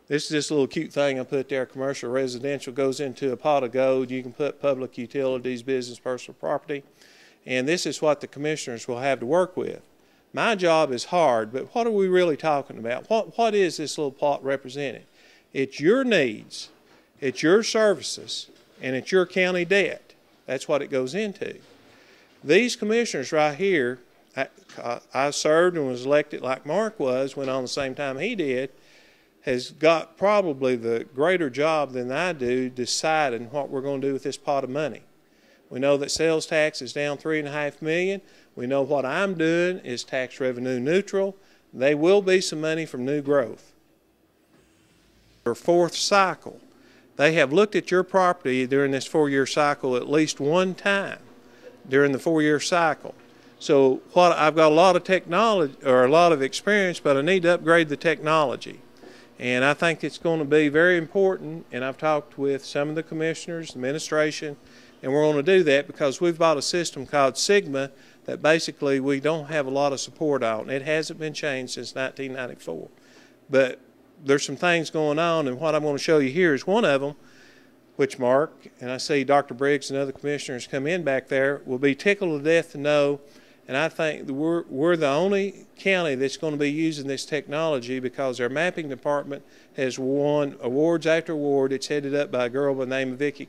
This is just a little cute thing I put there. Commercial residential goes into a pot of gold. You can put public utilities, business, personal property. And this is what the commissioners will have to work with. My job is hard, but what are we really talking about? What is this little pot representing? It's your needs, it's your services, and it's your county debt. That's what it goes into. These commissioners right here, I served and was elected like Mark was, went on the same time he did, has got probably the greater job than I do deciding what we're going to do with this pot of money. We know that sales tax is down $3.5 million. We know what I'm doing is tax revenue neutral. There will be some money from new growth. Their fourth cycle. They have looked at your property during this 4-year cycle at least one time during the 4-year cycle. So I've got a lot of technology or a lot of experience, but I need to upgrade the technology. And I think it's going to be very important, and I've talked with some of the commissioners, administration, and we're going to do that because we've bought a system called Sigma that basically we don't have a lot of support on. It hasn't been changed since 1994. But there's some things going on, and what I'm going to show you here is one of them, which Mark, and I see Dr. Briggs and other commissioners come in back there, will be tickled to death to know. And I think we're the only county that's going to be using this technology because our mapping department has won awards after award. It's headed up by a girl by the name of Vicki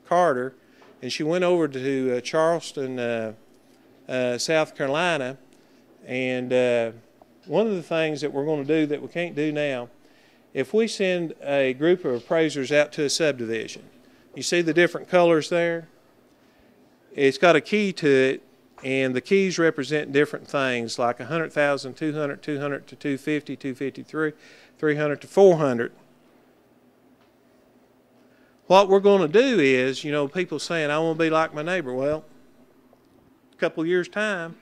Carter, and she went over to Charleston, South Carolina, and one of the things that we're going to do that we can't do now, if we send a group of appraisers out to a subdivision, you see the different colors there? It's got a key to it, and the keys represent different things like 100,000, 200, 200 to 250, 253, 300 to 400. What we're going to do is, you know, people saying, I want to be like my neighbor. Well, a couple of years' time,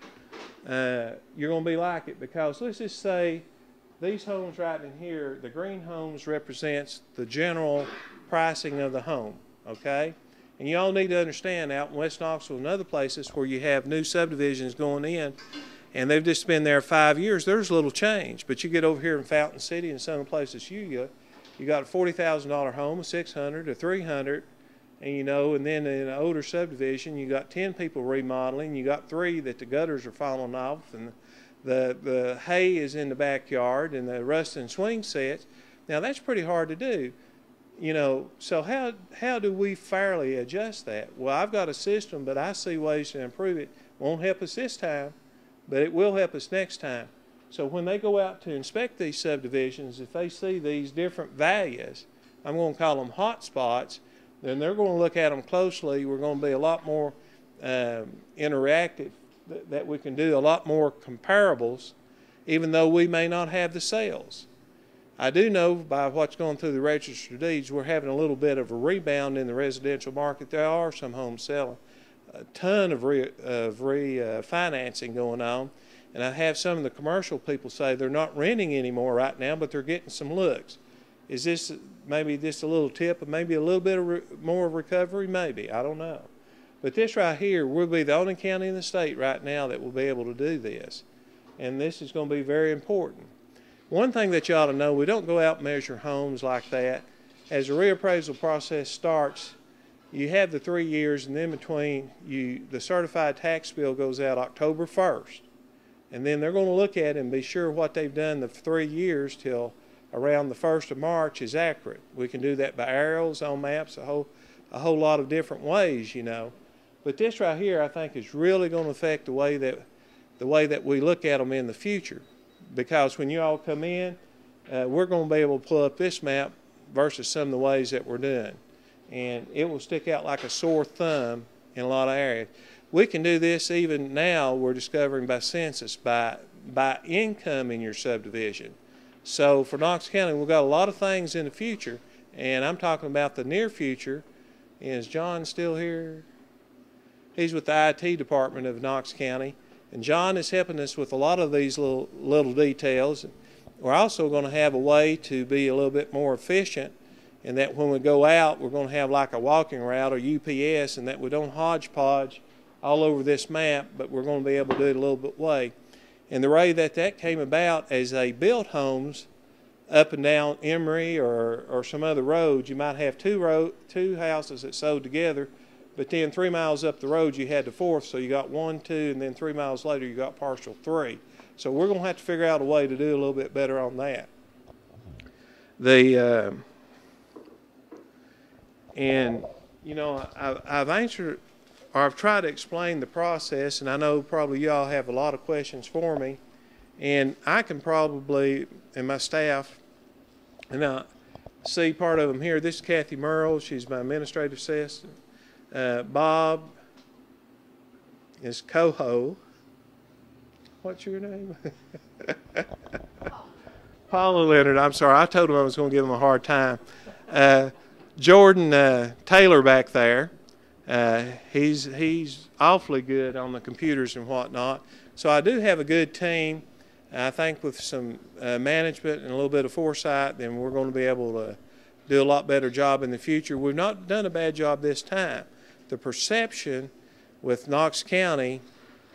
you're going to be like it because let's just say these homes right in here, the green homes represents the general pricing of the home, okay? And you all need to understand out in West Knoxville and other places where you have new subdivisions going in and they've just been there 5 years, there's a little change. But you get over here in Fountain City and some of the places you got a $40,000 home, a $600, a $300, and you know, and then in an older subdivision, you got 10 people remodeling, you got 3 that the gutters are falling off, and the hay is in the backyard, and the rust and swing sets. Now that's pretty hard to do. You know, so how do we fairly adjust that? Well, I've got a system, but I see ways to improve it. Won't help us this time, but it will help us next time. So when they go out to inspect these subdivisions, if they see these different values, I'm going to call them hot spots, then they're going to look at them closely. We're going to be a lot more interactive, that we can do a lot more comparables, even though we may not have the sales. I do know by what's going through the register of deeds, we're having a little bit of a rebound in the residential market. There are some homes selling. A ton of refinancing going on. And I have some of the commercial people say they're not renting anymore right now, but they're getting some looks. Is this maybe just a little tip of maybe a little bit of more recovery? Maybe. I don't know. But this right here, we'll be the only county in the state right now that will be able to do this. And this is going to be very important. One thing that you ought to know, we don't go out and measure homes like that. As the reappraisal process starts, you have the 3 years, and in between, the certified tax bill goes out October 1st. And then they're going to look at it and be sure what they've done the 3 years till around the 1st of March is accurate. We can do that by aerials, on maps, a whole lot of different ways, you know. But this right here, I think, is really going to affect the way that we look at them in the future. Because when you all come in, we're going to be able to pull up this map versus some of the ways that we're doing. And it will stick out like a sore thumb in a lot of areas. We can do this even now, we're discovering by census, by income in your subdivision. So for Knox County, we've got a lot of things in the future, and I'm talking about the near future. Is John still here? He's with the IT department of Knox County. And John is helping us with a lot of these little details. We're also going to have a way to be a little bit more efficient in that when we go out, we're going to have like a walking route or UPS, and that we don't hodgepodge all over this map, but we're going to be able to do it a little bit way. And the way that came about as they built homes up and down Emory or some other roads, you might have two houses that sold together, but then 3 miles up the road you had the fourth, so you got 1, 2, and then 3 miles later you got partial 3. So we're going to have to figure out a way to do a little bit better on that. And you know, I've answered, or I've tried to explain the process, and I know probably y'all have a lot of questions for me, and I can probably, and my staff, and I see part of them here. This is Kathy Merle. She's my administrative assistant. Bob is Coho. What's your name? Paula Leonard. I'm sorry. I told him I was going to give him a hard time. Jordan Taylor back there. He's awfully good on the computers and whatnot. So I do have a good team. I think with some management and a little bit of foresight, then we're going to be able to do a lot better job in the future. We've not done a bad job this time. The perception with Knox County,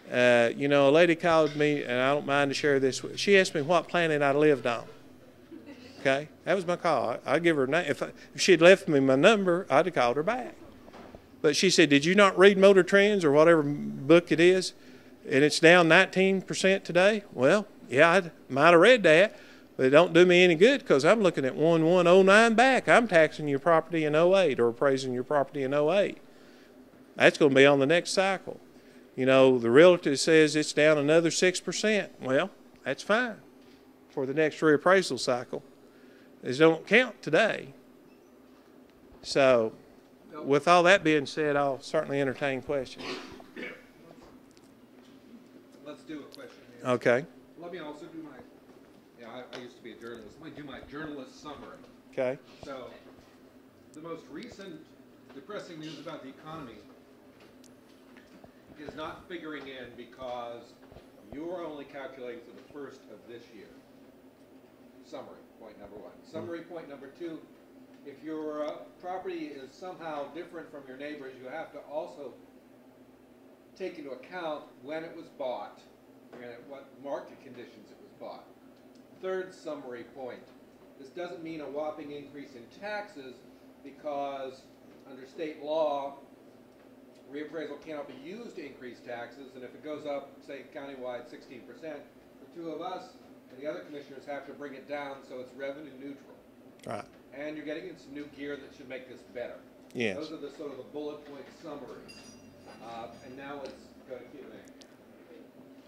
you know, a lady called me, and I don't mind to share this with. She asked me what planet I lived on. Okay, that was my call. I'd give her a name. If she had left me my number, I'd have called her back. But she said, "Did you not read Motor Trends or whatever book it is, and it's down 19% today?" Well, yeah, I might have read that, but it don't do me any good because I'm looking at 1109 back. I'm taxing your property in '08 or appraising your property in '08. That's going to be on the next cycle. You know, the realtor says it's down another 6%. Well, that's fine for the next reappraisal cycle. It don't count today. So, with all that being said, I'll certainly entertain questions. Let's do a question here. Okay. Let me also do my, I used to be a journalist. Let me do my journalist summary. Okay. So, the most recent depressing news about the economy is not figuring in because you are only calculating for the first of this year. Summary, point number one. Summary, point number two, if your property is somehow different from your neighbors, you have to also take into account when it was bought and at what market conditions it was bought. Third summary point, this doesn't mean a whopping increase in taxes because under state law, reappraisal cannot be used to increase taxes, and if it goes up, say countywide 16%, the two of us and the other commissioners have to bring it down so it's revenue neutral. Right. And you're getting in some new gear that should make this better. Yes. Those are the sort of the bullet point summaries. And now let's go to Q&A.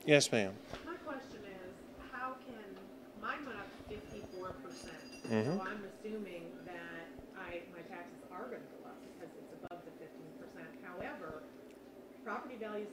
Yes, ma'am. My question is, how can, mine went up 54%. Mm-hmm. So I'm assuming that my taxes are going to go up because it's above the 15%. However, property values